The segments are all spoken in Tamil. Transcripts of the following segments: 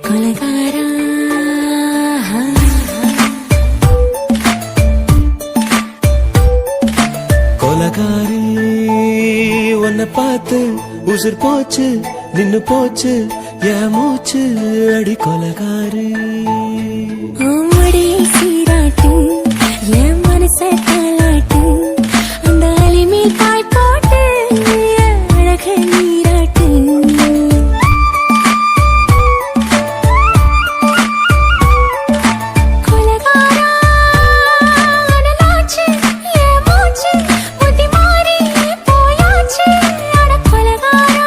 கொலகாரா கொலகாரி உன்னை பார்த்து உசுர் போச்சு நின்னு போச்சு என் மூச்சு அடி கொலகாரி மடியை சீராட்டு என் மனச தாளாட்டு அந்த அலிமேல் பாய் போட்டு அழக நீராட்டு கொலகாரா அனலாச்சு என் மூச்சு புத்தி மாறி போயாச்சு அட கொலகாரா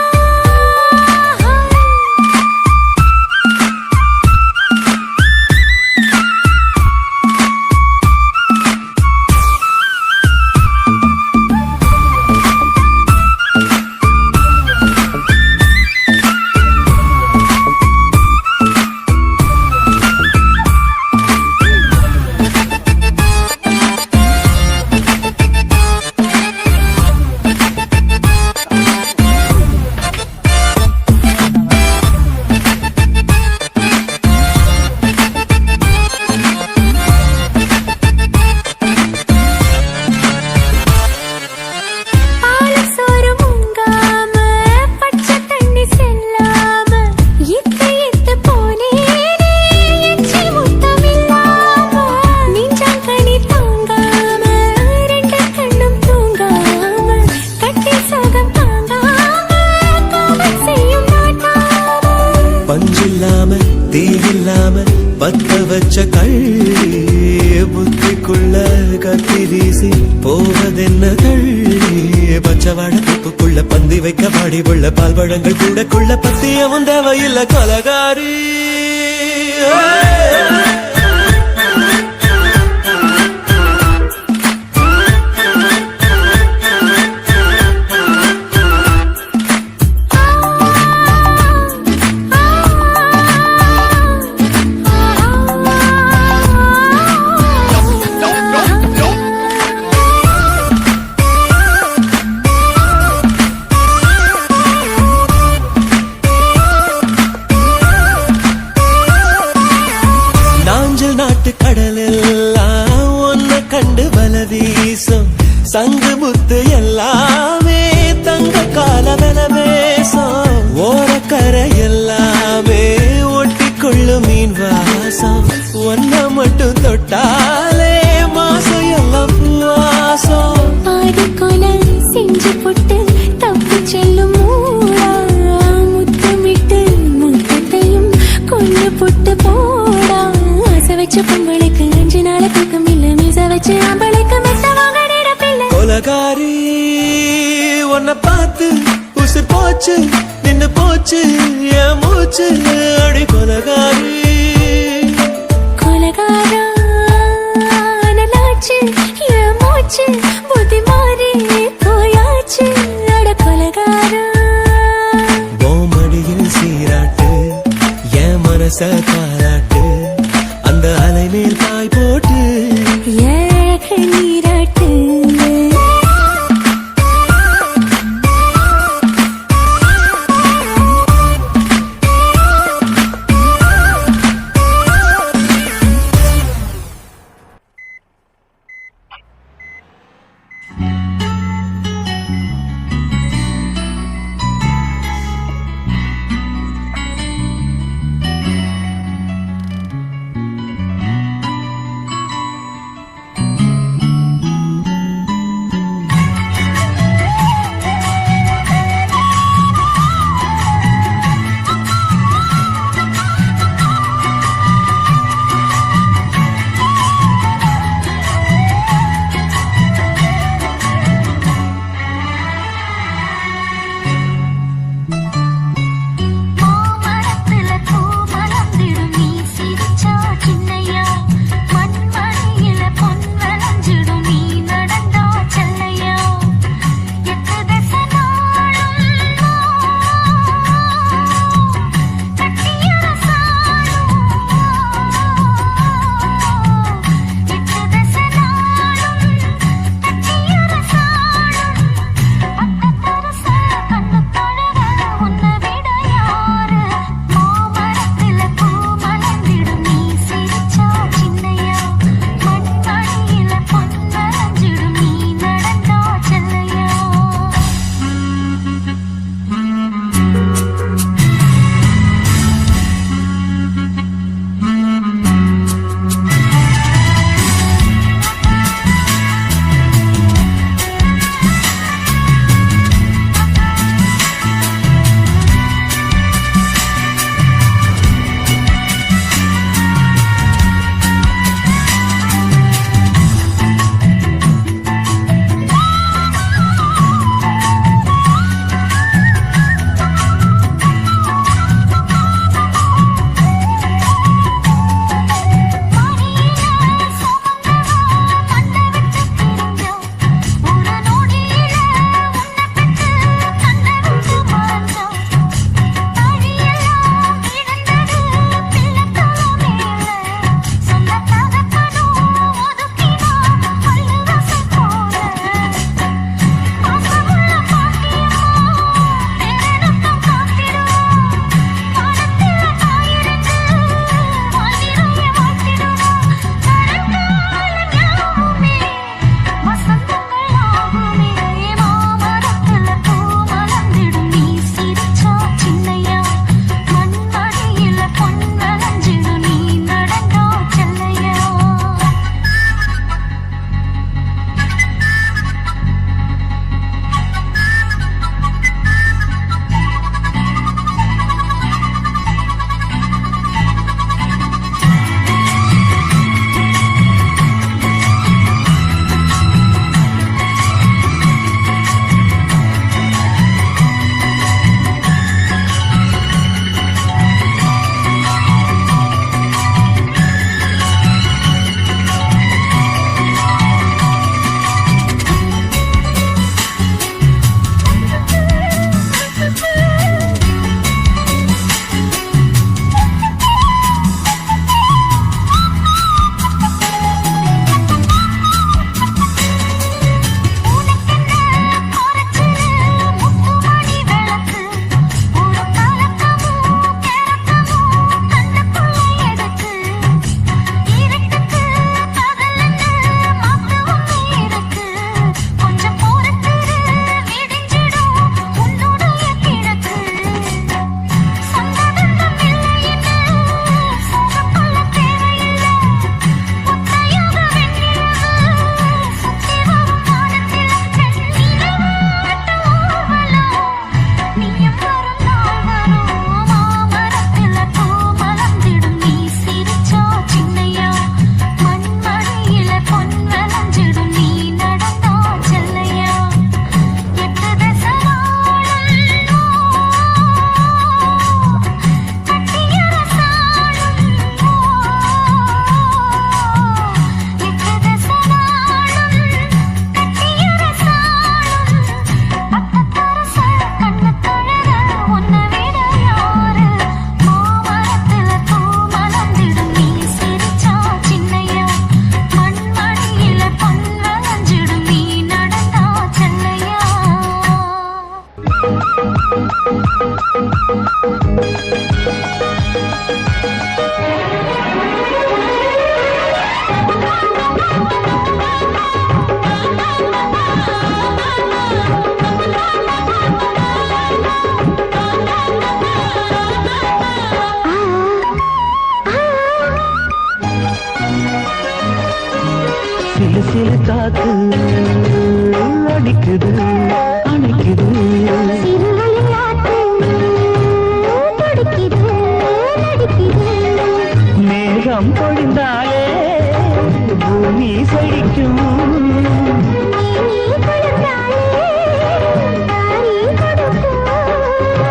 பஞ்சில்லாம தீயில்லாம பத்த வச்ச கள்ளி புத்திக்குள்ள கத்தி வீசி போவதென்ன தள்ளி பச்சவாட துப்புக்குள்ள பந்தி வைக்க பாடி உள்ள பால் பழங்கள் கூடக்குள்ள பத்தியமும் தேவையில்லை கொலகாரி நாட்டு கடலெல்லாம் ஒன்ன கண்டு வல வீசும் சங்கு முத்து எல்லாமே தங்க கால வெல பேசும் ஓரக்கரை எல்லாமே ஒட்டிக்கொள்ளும் மீன் வாசம் ஒன்ன மட்டும் தொட்டாலே மாசம் எல்லாம் பூவாசம் பாதி கொலை செஞ்சு போட்டு தப்பு செல்லும் முத்தமிட்டு முத்தத்தையும் கொண்டு போட்டு போடா வச்ச பொம்பளைக்கு 5 நாள் தூக்கம் இல்ல மீச வச்சு ஆம்பளைக்கு மெத்த வாங்க நினைப்பில்லை கொலகாரி உன்னை பார்த்து உசு போச்சு நின்னு போச்சு என் மூச்சு அடி கொலகாரி கொலகாரா அனலாச்சு என் மூச்சு புத்தி மாறி போயாச்சு அட கொலகாரா மடியில் சீராட்டு என் மனச தாளாட்டு அந்த அலை மேல் பாய் போட்டு ஏக நீராட்டு காத்து அடிக்குது அணைக்குது மேகம் பொழிந்தாலே பூமி செழிக்கும்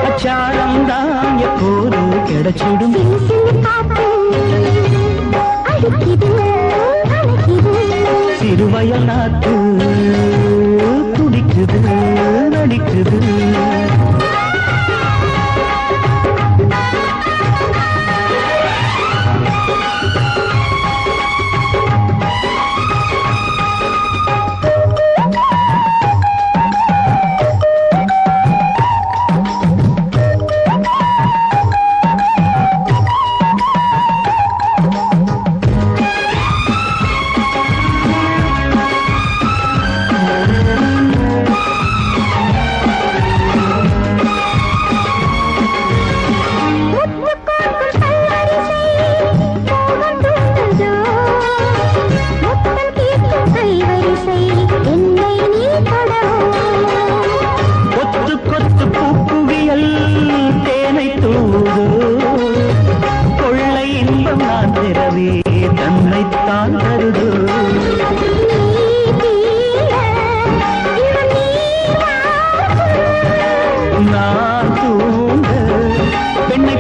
அச்சாரம் தான் எப்போது கிடைச்சிடும் சிறுவயல் நாத்து துடிக்குது நடிக்குது தன்னைத்தான் தருது நான் தூங்க பெண்ணை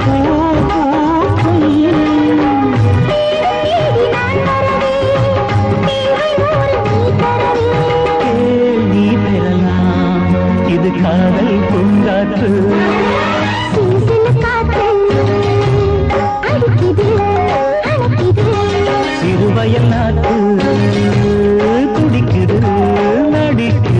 கேள்வி பெறலாம் இது காதல் பூங்காற்று சிறுவயல் நாட்டு துடிக்குது நடிக்குது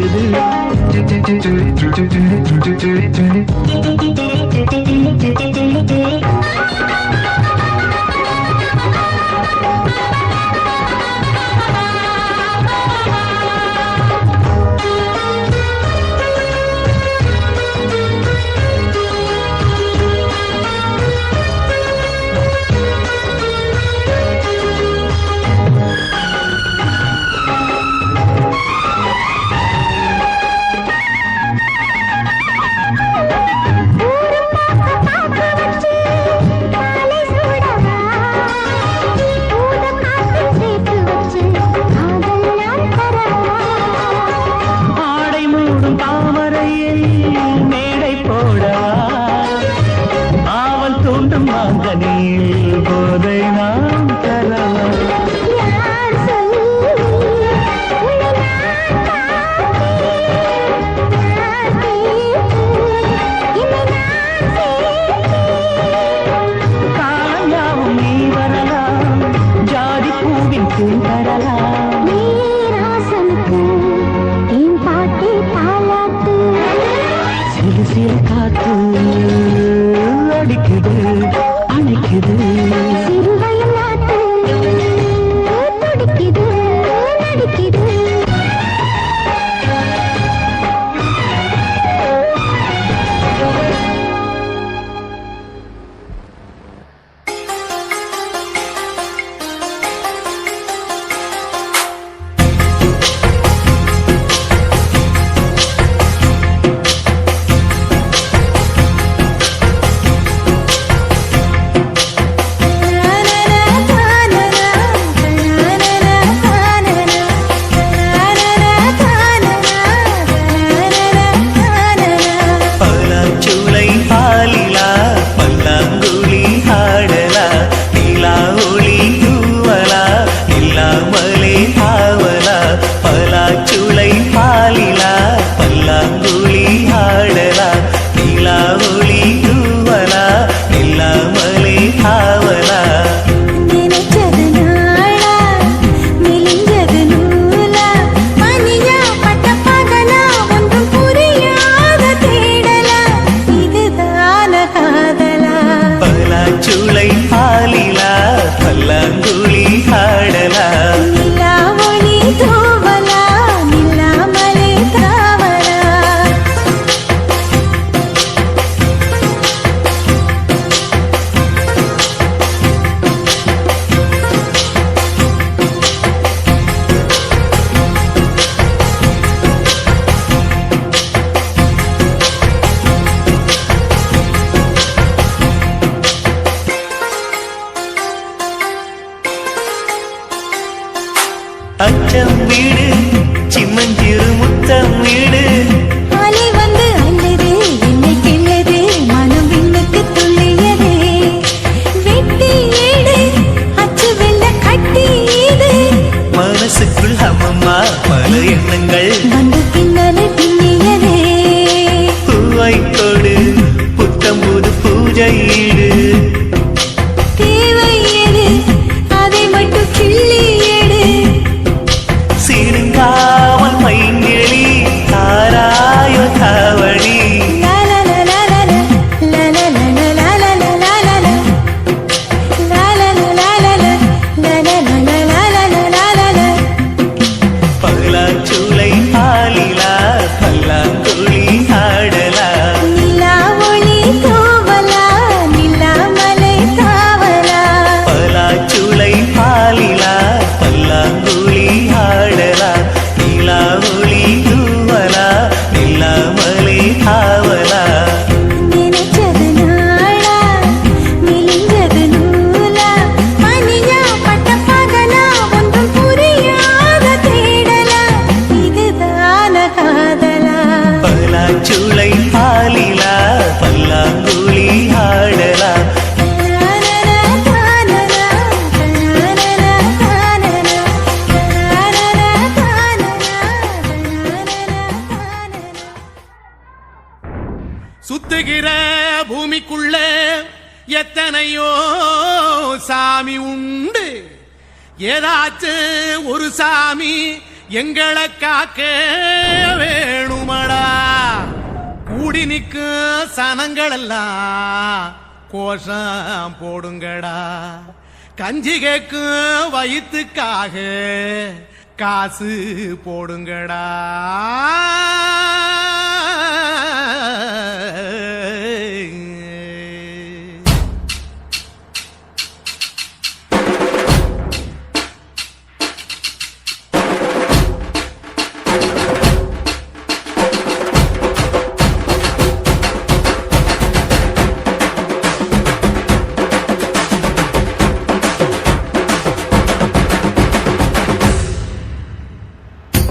போதை நாம் தரலாம் காயாவும் நீ வரலாம் ஜாதி பூவின் தேன் தரலாம் சிறு சிறு காத்து அடிக்குது அணைக்குது சிறுவயல் நாட்டு துடிக்குது நடிக்குது வீடு சின்னஞ்சிறு முத்தம் வீடு அலை வந்து அல்லது என்னை கிள்ளது மனம் விண்ணுக்கு துள்ளியதே வெட்டி ஏடு அச்சு வெள்ள கட்டி இது மனசுக்குள் அம்மம்மா பல எண்ணங்கள் வந்து பின்னலை பின்னியதே பூவை கொடு புத்தம்புது பூஜை ஈடு தேவை எது அதை மட்டும் கிள்ளி எடு சீருங்காமல் மைங்கிழி தாராயோ தாவணி பல்லாச்சூளை பாலிலா பல்லாங்குழி ஆடலா நிலா ஒளி தூவலா நிலா மலை தாவலா பலாச்சுளை பாலிலா பல்லாங்குழி ஆடலா நிலா ஒளி தூவலா நிலாமலை ஆவலா நினைச்சது நாளா மெலிஞ்சது நூலா மணியா பட்ட பகலா ஒன்றும் புரியாத தேடலா இதுதான காதலா பலாச்சுளை பாலிலா பல்லாங்குழி ஆடலா சுத்துகிற பூமிக்குள்ள எத்தனையோ சாமி உண்டு ஏதாச்சும் ஒரு சாமி எங்களை காக்க வேணுமடா கூடி நிற்கும் சனங்கள் எல்லாம் கோஷம் போடுங்கடா கஞ்சி கேக்கும் வயிற்றுக்காக காசு போடுங்கடா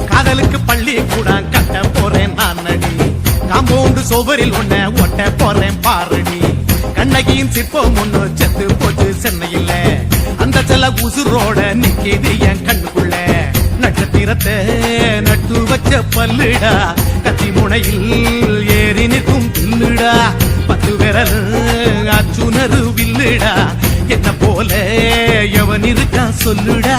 காதலுக்கு பள்ளி கூட கட்ட போறேன் நான் நடி காம்பவுண்டு சோவரில் உன்னை ஒட்ட போறேன் பாரடி கண்ணகியின் சிற்பம் ஒண்ணு செத்து போச்சு சென்னையில் அந்த செல்ல உசுரோட நிக்கிது என் கண்ணுக்குள்ள நட்சத்திரத்தை நட்டு வச்ச பல்லுடா கத்தி முனையில் ஏறி நிற்கும் பில்லுடா 10 விரல் அச்சுணரு வில்லுடா என்ன போல எவன் இருக்கா சொல்லுடா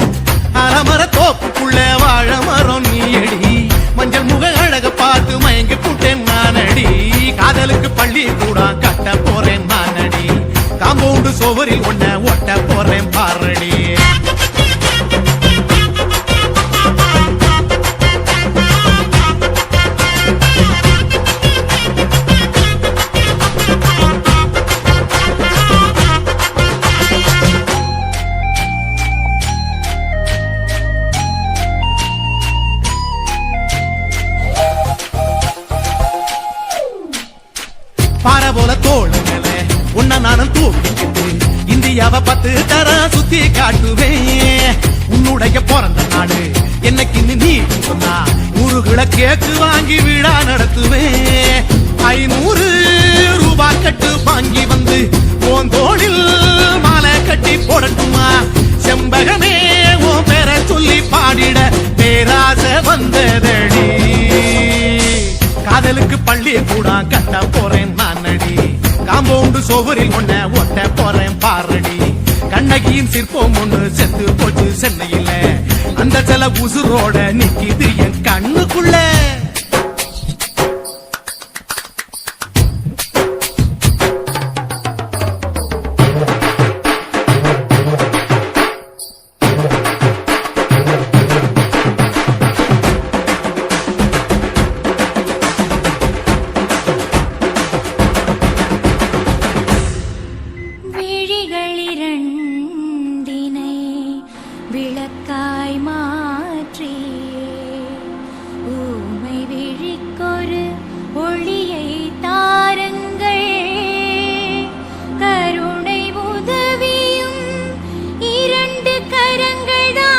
அறமர தோப்புக்குள்ள வாழ மரம் நீயடி மஞ்சள் முக அழக பார்த்து மயங்கி புட்டேன் நானடி காதலுக்கு பள்ளி கூட கட்ட போறேன் நானடி காம்பவுண்டு சோவரில் ஒன்ன ஒட்ட போறேன் பாரடி பாறை போல தோளுங்களே உன்ன நானும் தூக்கிக்கிட்டு இந்தியாவை 10 தர சுத்தி காட்டுவேன் உன்னுடைய பிறந்த நாடு என்னைக்கு நீ சொன்னா 100 கிலோ கேக்கு வாங்கி விழா நடத்துவேன் 500 ரூபாய் கட்டு வாங்கி வந்து போந்தோளில் மாலை கட்டி போடட்டுமா செம்பகமே உன் பேரை சொல்லி பாடிட பேராசை வந்ததடி காதலுக்கு பள்ளி கூட கட்ட போறேன் நானடி காம்பவுண்டு சோவரில் ஒன்ன ஒட்ட போறேன் பாரடி கண்ணகியின் சிற்பம் ஒண்ணு செத்து போச்சு சென்னையில் அந்த சில உசுரோட நிக்கிது என் கண்ணுக்குள்ள விழிகளிரண்டினை விளக்காய் மாற்றி ஊமை விழிக்கொரு ஒளியை தாருங்கள் கருணை உதவியும் 2 கரங்கள்தான்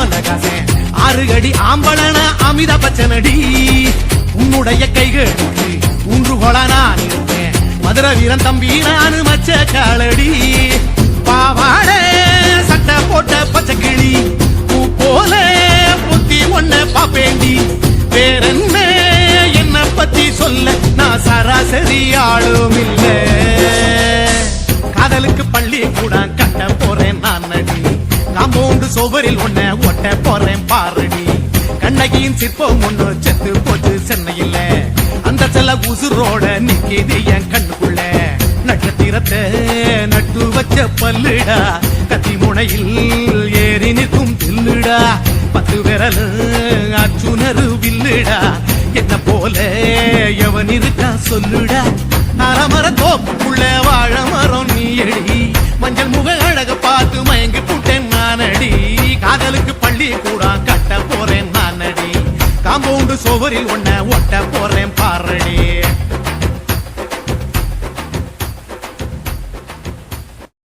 கமலஹாசன் 6 அடி ஆம்பளன அமிதா பச்சனடி உன்னுடைய கைகளுக்கு ஊன்றுகோல நான் இருப்பேன் மதுரை வீரன் தம்பி நானு மச்ச காலடி பாவாடை சட்டை போட்ட பச்சை கிளி பூ போல புத்தி ஒன்ன பாப்பேண்டி வேறென்ன என்ன பத்தி சொல்ல நான் சராசரி ஆளும் இல்ல காதலுக்கு பள்ளி கூட கட்ட போறேன் நான் நடி காம்பவுண்டு சுவரில் ஒன்ன ஒட்ட போறேன் பாருடி கண்ணகியின் சிற்பம் ஒண்ணு செத்து போச்சு சென்னையில அந்த செல்ல உசுரோட நிக்கிது என் கண்ணுக்குள்ள நட்சத்திரத்தை நட்டு வச்ச பல்லுடா கத்தி முனையில் ஏறி நிற்கும் தில்லுடா 10 விரல் அச்சுணரு வில்லுடா என்ன போல எவன் இருக்கா சொல்லுடா அறமர தோப்புக்குள்ள வாழ மரம் நீ எடி மஞ்சள் முக அழக பார்த்து மயங்கி புட்டேன் நானடி காதலுக்கு பள்ளி கூட கட்ட போறேன் நானடி காம்பவுண்டு சுவரில் ஒன்ன ஒட்ட போறேன் பாரடி